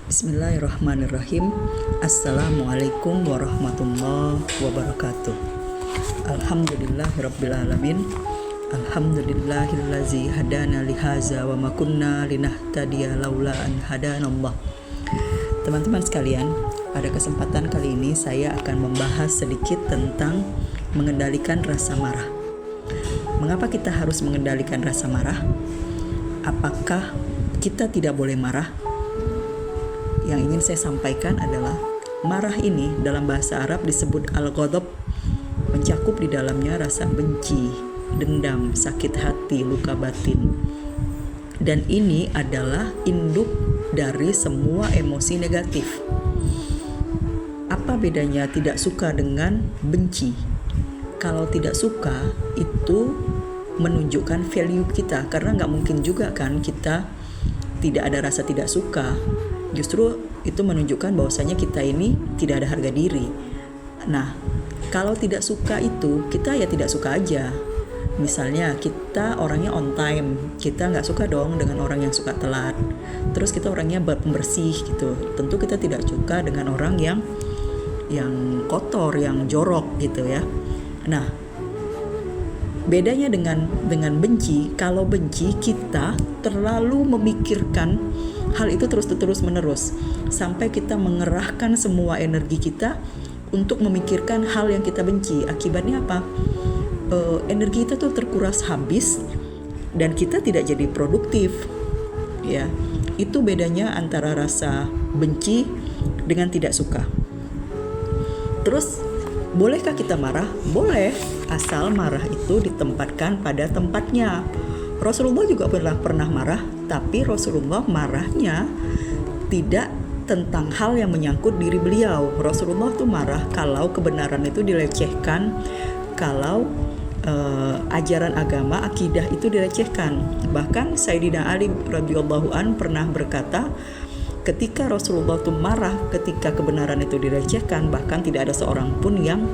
Bismillahirrahmanirrahim. Assalamualaikum warahmatullahi wabarakatuh. Alhamdulillahirrabbilalamin. Alhamdulillahillazi hadana lihaza wa ma kunna linahtadiya laula an hadanallah. Teman-teman sekalian, pada kesempatan kali ini saya akan membahas sedikit tentang mengendalikan rasa marah. Mengapa kita harus mengendalikan rasa marah? Apakah kita tidak boleh marah? Yang ingin saya sampaikan adalah marah ini dalam bahasa Arab disebut al-ghadab, mencakup di dalamnya rasa benci, dendam, sakit hati, luka batin. Dan ini adalah induk dari semua emosi negatif. Apa bedanya tidak suka dengan benci? Kalau tidak suka itu menunjukkan value kita, karena nggak mungkin juga kan kita tidak ada rasa tidak suka. Justru itu menunjukkan bahwasanya kita ini tidak ada harga diri. Nah, kalau tidak suka itu kita ya tidak suka aja. Misalnya kita orangnya on time, kita nggak suka dong dengan orang yang suka telat. Terus kita orangnya pembersih gitu. Tentu kita tidak suka dengan orang yang kotor, yang jorok gitu ya. Nah, bedanya dengan benci, kalau benci kita terlalu memikirkan hal itu terus menerus sampai kita mengerahkan semua energi kita untuk memikirkan hal yang kita benci. Akibatnya apa? Energi kita tuh terkuras habis dan kita tidak jadi produktif. Ya, itu bedanya antara rasa benci dengan tidak suka. Terus, bolehkah kita marah? Boleh, asal marah itu ditempatkan pada tempatnya. Rasulullah juga pernah marah, tapi Rasulullah marahnya tidak tentang hal yang menyangkut diri beliau. Rasulullah tuh marah kalau kebenaran itu dilecehkan, kalau ajaran agama, akidah itu dilecehkan. Bahkan Sayyidina Ali radhiyallahu an pernah berkata, ketika Rasulullah tuh marah ketika kebenaran itu dilecehkan, bahkan tidak ada seorang pun yang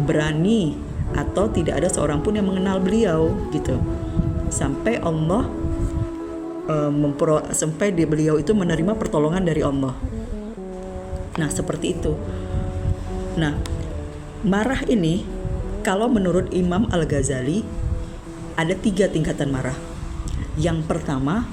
berani atau tidak ada seorang pun yang mengenal beliau gitu. Sampai Allah sampai beliau itu menerima pertolongan dari Allah. Nah, seperti itu. Nah, marah ini kalau menurut Imam Al-Ghazali ada 3 tingkatan marah. Yang pertama,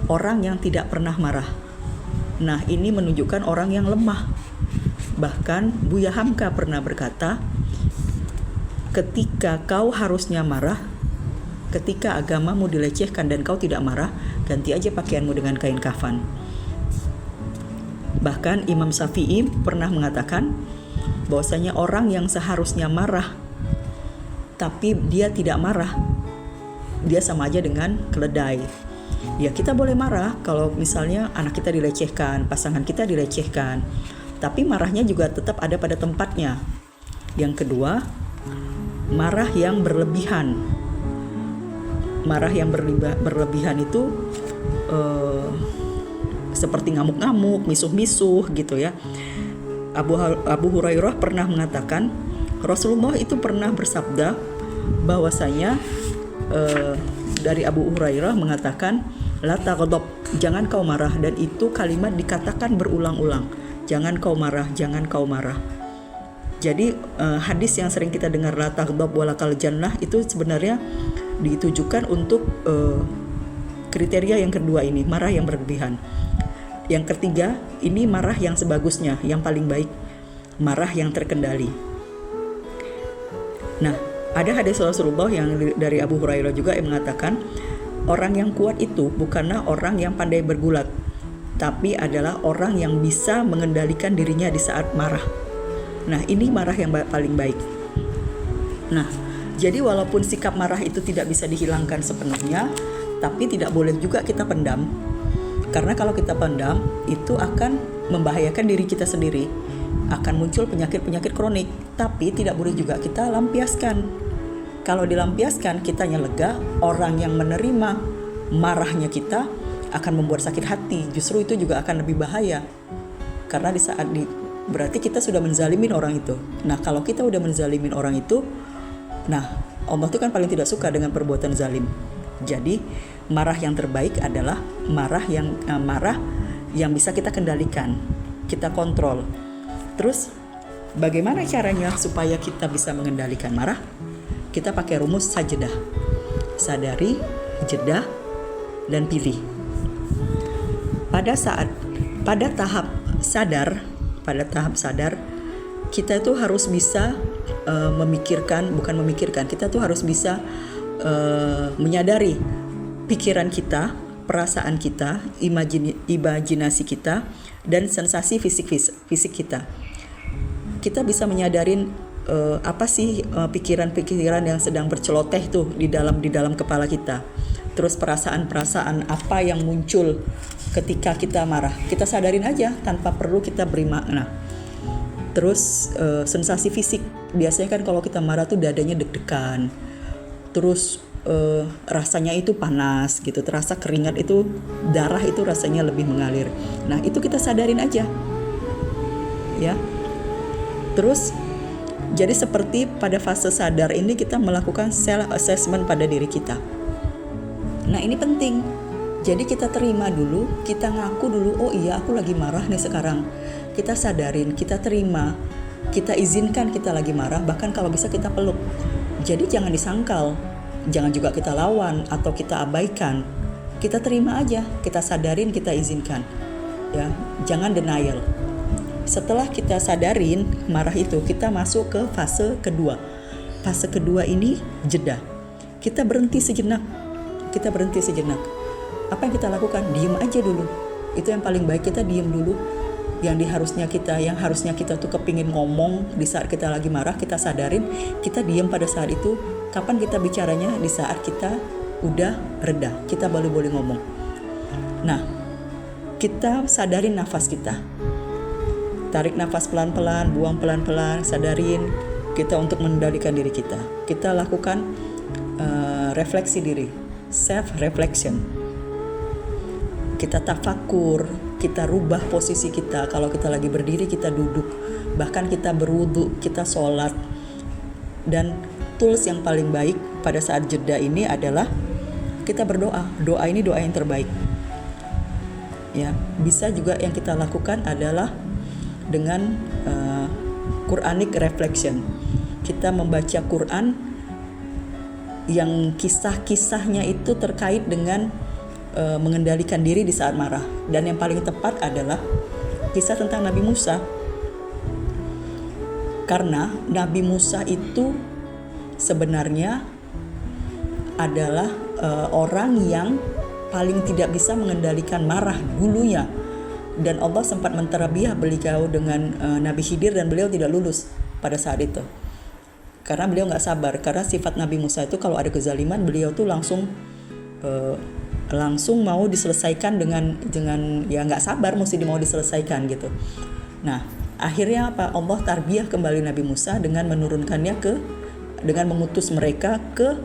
orang yang tidak pernah marah. Nah, ini menunjukkan orang yang lemah. Bahkan Buya Hamka pernah berkata, ketika kau harusnya marah, ketika agamamu dilecehkan dan kau tidak marah, ganti aja pakaianmu dengan kain kafan. Bahkan Imam Syafi'i pernah mengatakan bahwasanya orang yang seharusnya marah tapi dia tidak marah, dia sama aja dengan keledai. Ya, kita boleh marah kalau misalnya anak kita dilecehkan, pasangan kita dilecehkan, tapi marahnya juga tetap ada pada tempatnya. Yang kedua, marah yang berlebihan. Marah yang berlebihan itu seperti ngamuk-ngamuk, misuh-misuh gitu ya. Abu Hurairah pernah mengatakan, Rasulullah itu pernah bersabda bahwasanya dari Abu Hurairah mengatakan, la taghdab, jangan kau marah, dan itu kalimat dikatakan berulang-ulang. Jangan kau marah, jangan kau marah. Jadi hadis yang sering kita dengar, la taghdab walakal jannah, itu sebenarnya ditujukan untuk kriteria yang kedua ini, marah yang berlebihan. Yang ketiga, ini marah yang sebagusnya, yang paling baik, marah yang terkendali. Nah, ada hadis Rasulullah yang dari Abu Hurairah juga yang mengatakan, orang yang kuat itu bukanlah orang yang pandai bergulat, tapi adalah orang yang bisa mengendalikan dirinya di saat marah. Nah, ini marah yang paling baik. Nah, jadi walaupun sikap marah itu tidak bisa dihilangkan sepenuhnya, tapi tidak boleh juga kita pendam. Karena kalau kita pendam, itu akan membahayakan diri kita sendiri. Akan muncul penyakit-penyakit kronik, tapi tidak boleh juga kita lampiaskan. Kalau dilampiaskan, kitanya lega, orang yang menerima marahnya kita akan membuat sakit hati. Justru itu juga akan lebih bahaya. Karena di saat berarti kita sudah menzalimin orang itu. Nah, kalau kita udah menzalimin orang itu, nah, Allah itu kan paling tidak suka dengan perbuatan zalim. Jadi marah yang terbaik adalah marah yang bisa kita kendalikan, kita kontrol. Terus bagaimana caranya supaya kita bisa mengendalikan marah? Kita pakai rumus sajadah. Sadari, jeda, dan pilih. Pada tahap sadar, kita itu harus bisa kita tuh harus bisa menyadari pikiran kita, perasaan kita, imajinasi kita, dan sensasi fisik kita. Kita bisa menyadarin apa sih pikiran-pikiran yang sedang berceloteh tuh di dalam kepala kita. Terus perasaan-perasaan apa yang muncul ketika kita marah, kita sadarin aja tanpa perlu kita beri makna. Terus sensasi fisik, biasanya kan kalau kita marah tuh dadanya deg-degan. Terus rasanya itu panas gitu, terasa keringat itu, darah itu rasanya lebih mengalir. Nah, itu kita sadarin aja. Ya. Terus jadi seperti pada fase sadar ini kita melakukan self assessment pada diri kita. Nah, ini penting. Jadi kita terima dulu, kita ngaku dulu, oh iya aku lagi marah nih sekarang. Kita sadarin, kita terima, kita izinkan kita lagi marah, bahkan kalau bisa kita peluk. Jadi jangan disangkal, jangan juga kita lawan atau kita abaikan. Kita terima aja, kita sadarin, kita izinkan. Ya, jangan denial. Setelah kita sadarin marah itu, kita masuk ke fase kedua. Fase kedua ini jeda. Kita berhenti sejenak. Apa yang kita lakukan? Diem aja dulu. Itu yang paling baik, kita diem dulu. Yang harusnya kita tuh kepingin ngomong di saat kita lagi marah, kita sadarin, kita diem pada saat itu. Kapan kita bicaranya? Di saat kita udah reda, kita baru boleh ngomong. Nah, kita sadarin nafas kita. Tarik nafas pelan-pelan, buang pelan-pelan, sadarin kita untuk mengendalikan diri kita. Kita lakukan refleksi diri, self-reflection. Kita tafakur, kita rubah posisi kita. Kalau kita lagi berdiri, kita duduk. Bahkan kita berwudu, kita sholat. Dan tools yang paling baik pada saat jeda ini adalah kita berdoa. Doa ini doa yang terbaik. Ya, bisa juga yang kita lakukan adalah dengan Quranic reflection. Kita membaca Quran yang kisah-kisahnya itu terkait dengan mengendalikan diri di saat marah. Dan yang paling tepat adalah kisah tentang Nabi Musa. Karena Nabi Musa itu sebenarnya adalah orang yang paling tidak bisa mengendalikan marah dulunya. Dan Allah sempat menterabiah beliau dengan Nabi Khidir, dan beliau tidak lulus pada saat itu. Karena beliau gak sabar. Karena sifat Nabi Musa itu kalau ada kezaliman, beliau tuh langsung mau diselesaikan dengan ya gak sabar, mesti mau diselesaikan gitu. Nah, akhirnya apa? Allah tarbiyah kembali Nabi Musa dengan dengan mengutus mereka ke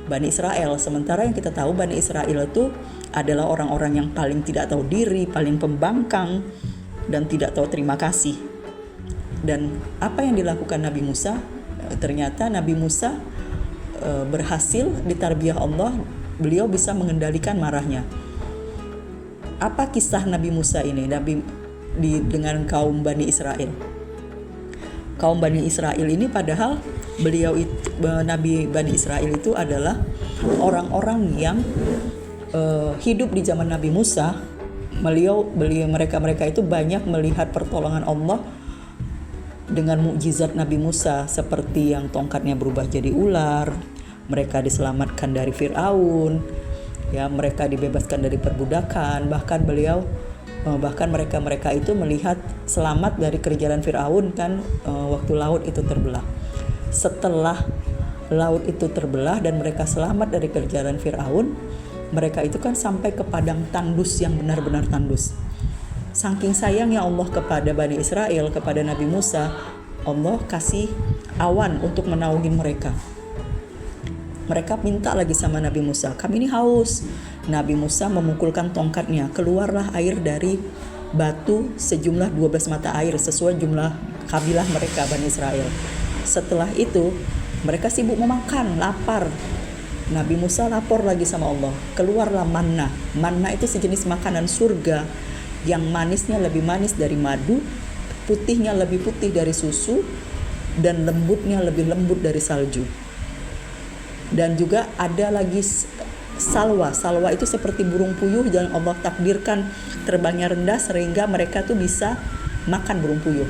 Bani Israel. Sementara yang kita tahu Bani Israel itu adalah orang-orang yang paling tidak tahu diri, paling pembangkang, dan tidak tahu terima kasih. Dan apa yang dilakukan Nabi Musa? Ternyata Nabi Musa berhasil ditarbiyah Allah, beliau bisa mengendalikan marahnya. Apa kisah Nabi Musa ini dengan kaum Bani Israel? Kaum Bani Israel ini padahal Nabi Bani Israel itu adalah orang-orang yang hidup di zaman Nabi Musa. Mereka itu banyak melihat pertolongan Allah dengan mukjizat Nabi Musa, seperti yang tongkatnya berubah jadi ular, mereka diselamatkan dari Firaun, ya, mereka dibebaskan dari perbudakan, bahkan mereka itu melihat selamat dari kejaran Firaun kan, waktu laut itu terbelah. Setelah laut itu terbelah dan mereka selamat dari kejaran Firaun, mereka itu kan sampai ke padang tandus yang benar-benar tandus. Saking sayangnya Allah kepada Bani Israel, kepada Nabi Musa, Allah kasih awan untuk menaungin mereka. Mereka minta lagi sama Nabi Musa, kami ini haus. Nabi Musa memukulkan tongkatnya, keluarlah air dari batu sejumlah 12 mata air sesuai jumlah kabilah mereka Bani Israel. Setelah itu mereka sibuk memakan, lapar. Nabi Musa lapor lagi sama Allah, keluarlah manna. Manna itu sejenis makanan surga yang manisnya lebih manis dari madu, putihnya lebih putih dari susu, dan lembutnya lebih lembut dari salju. Dan juga ada lagi salwa. Salwa itu seperti burung puyuh dan Allah takdirkan terbangnya rendah sehingga mereka tuh bisa makan burung puyuh.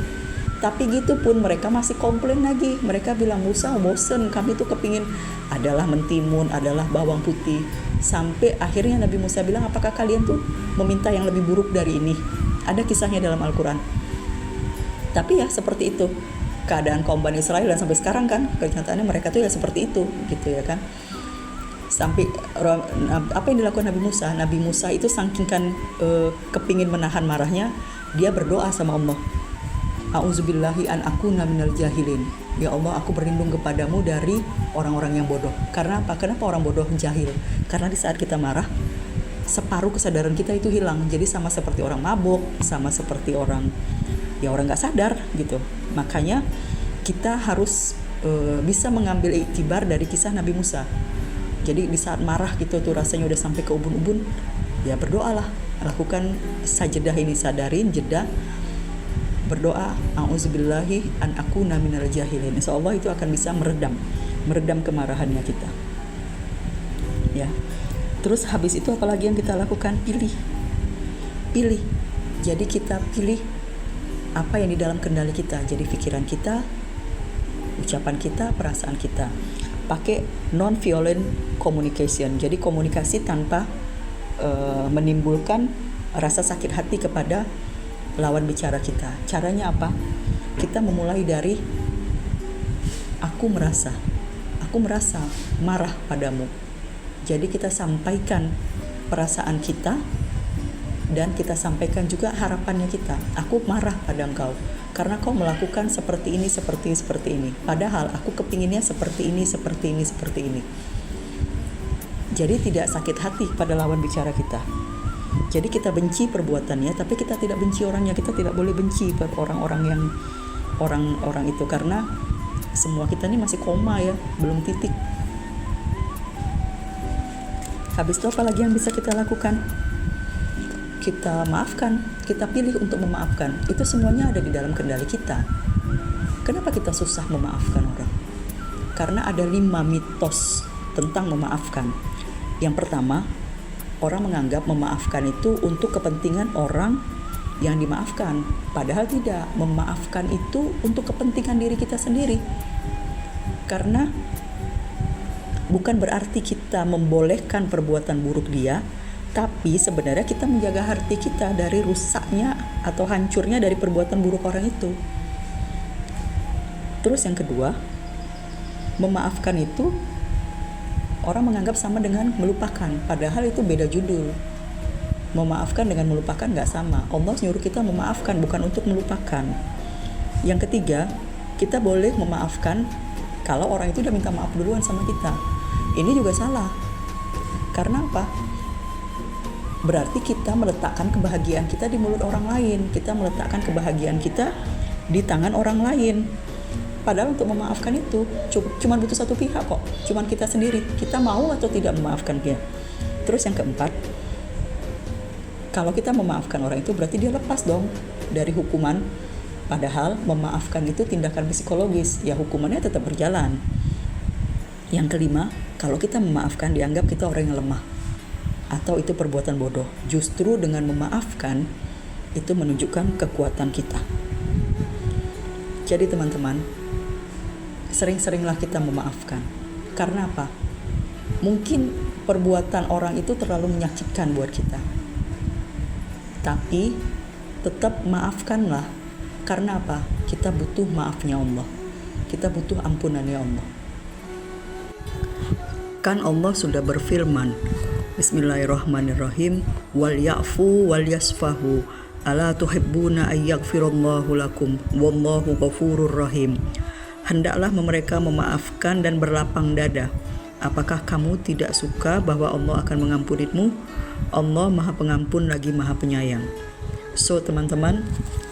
Tapi gitu pun mereka masih komplain lagi. Mereka bilang, Musa bosen, kami tuh kepingin adalah mentimun, adalah bawang putih. Sampai akhirnya Nabi Musa bilang, apakah kalian tuh meminta yang lebih buruk dari ini? Ada kisahnya dalam Al-Quran. Tapi ya seperti itu keadaan kaum Bani Israel, dan sampai sekarang kan kenyataannya mereka tuh ya seperti itu gitu ya kan. Sampai apa yang dilakukan Nabi Musa itu saking kan kepingin menahan marahnya, dia berdoa sama Allah, A'udzubillahi an akuna minal jahilin. Ya Allah, aku berlindung kepadamu dari orang-orang yang bodoh. Karena apa? Kenapa orang bodoh jahil? Karena di saat kita marah, separuh kesadaran kita itu hilang. Jadi sama seperti orang mabuk, sama seperti orang nggak sadar gitu. Makanya kita harus bisa mengambil iktibar dari kisah Nabi Musa. Jadi di saat marah gitu tuh rasanya udah sampai ke ubun-ubun, ya berdoalah, lakukan sajadah ini, sadarin jeda, berdoa a'udzubillahi an akuna minal jahilin. Insyaallah itu akan bisa meredam kemarahannya kita. Ya. Terus habis itu apalagi yang kita lakukan? Pilih. Jadi kita pilih apa yang di dalam kendali kita. Jadi pikiran kita, ucapan kita, perasaan kita. Pakai non-violent communication. Jadi komunikasi tanpa menimbulkan rasa sakit hati kepada lawan bicara kita. Caranya apa? Kita memulai dari aku merasa marah padamu. Jadi kita sampaikan perasaan kita dan kita sampaikan juga harapannya kita. Aku marah pada engkau karena kau melakukan seperti ini. Padahal aku kepinginnya seperti ini. Jadi tidak sakit hati pada lawan bicara kita. Jadi kita benci perbuatannya, tapi kita tidak benci orangnya. Kita tidak boleh benci orang itu, karena semua kita ini masih koma ya, belum titik. Habis itu apa lagi yang bisa kita lakukan? Kita maafkan, kita pilih untuk memaafkan. Itu semuanya ada di dalam kendali kita. Kenapa kita susah memaafkan orang? Karena ada 5 mitos tentang memaafkan. Yang pertama, orang menganggap memaafkan itu untuk kepentingan orang yang dimaafkan. Padahal tidak, memaafkan itu untuk kepentingan diri kita sendiri. Karena bukan berarti kita membolehkan perbuatan buruk dia, tapi sebenarnya kita menjaga hati kita dari rusaknya atau hancurnya dari perbuatan buruk orang itu. Terus yang kedua, memaafkan itu orang menganggap sama dengan melupakan, padahal itu beda judul. Memaafkan dengan melupakan gak sama. Allah nyuruh kita memaafkan, bukan untuk melupakan. Yang ketiga, kita boleh memaafkan kalau orang itu udah minta maaf duluan sama kita. Ini juga salah. Karena apa? Berarti kita meletakkan kebahagiaan kita di mulut orang lain. Kita meletakkan kebahagiaan kita di tangan orang lain. Padahal untuk memaafkan itu cuma butuh satu pihak kok, cuma kita sendiri. Kita mau atau tidak memaafkan dia. Terus yang keempat, kalau kita memaafkan orang itu berarti dia lepas dong dari hukuman. Padahal memaafkan itu tindakan psikologis, ya hukumannya tetap berjalan. Yang kelima, kalau kita memaafkan dianggap kita orang yang lemah atau itu perbuatan bodoh. Justru dengan memaafkan itu menunjukkan kekuatan kita. Jadi teman-teman, sering-seringlah kita memaafkan. Karena apa? Mungkin perbuatan orang itu terlalu menyakitkan buat kita. Tapi tetap maafkanlah. Karena apa? Kita butuh maafnya Allah. Kita butuh ampunannya Allah. Kan Allah sudah berfirman, Bismillahirrahmanirrahim, wal ya'fu wal yasfahu ala tuhibbuna ayyaghfirallahu lakum wallahu ghafurur rahim. Hendaklah mereka memaafkan dan berlapang dada. Apakah kamu tidak suka bahwa Allah akan mengampunimu? Allah Maha Pengampun lagi Maha Penyayang. So teman-teman,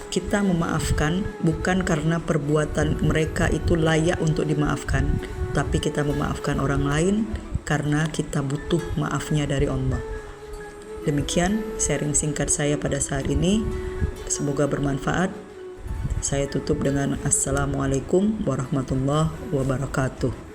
kita memaafkan bukan karena perbuatan mereka itu layak untuk dimaafkan, tapi kita memaafkan orang lain karena kita butuh maafnya dari Allah. Demikian sharing singkat saya pada saat ini. Semoga bermanfaat. Saya tutup dengan Assalamualaikum warahmatullahi wabarakatuh.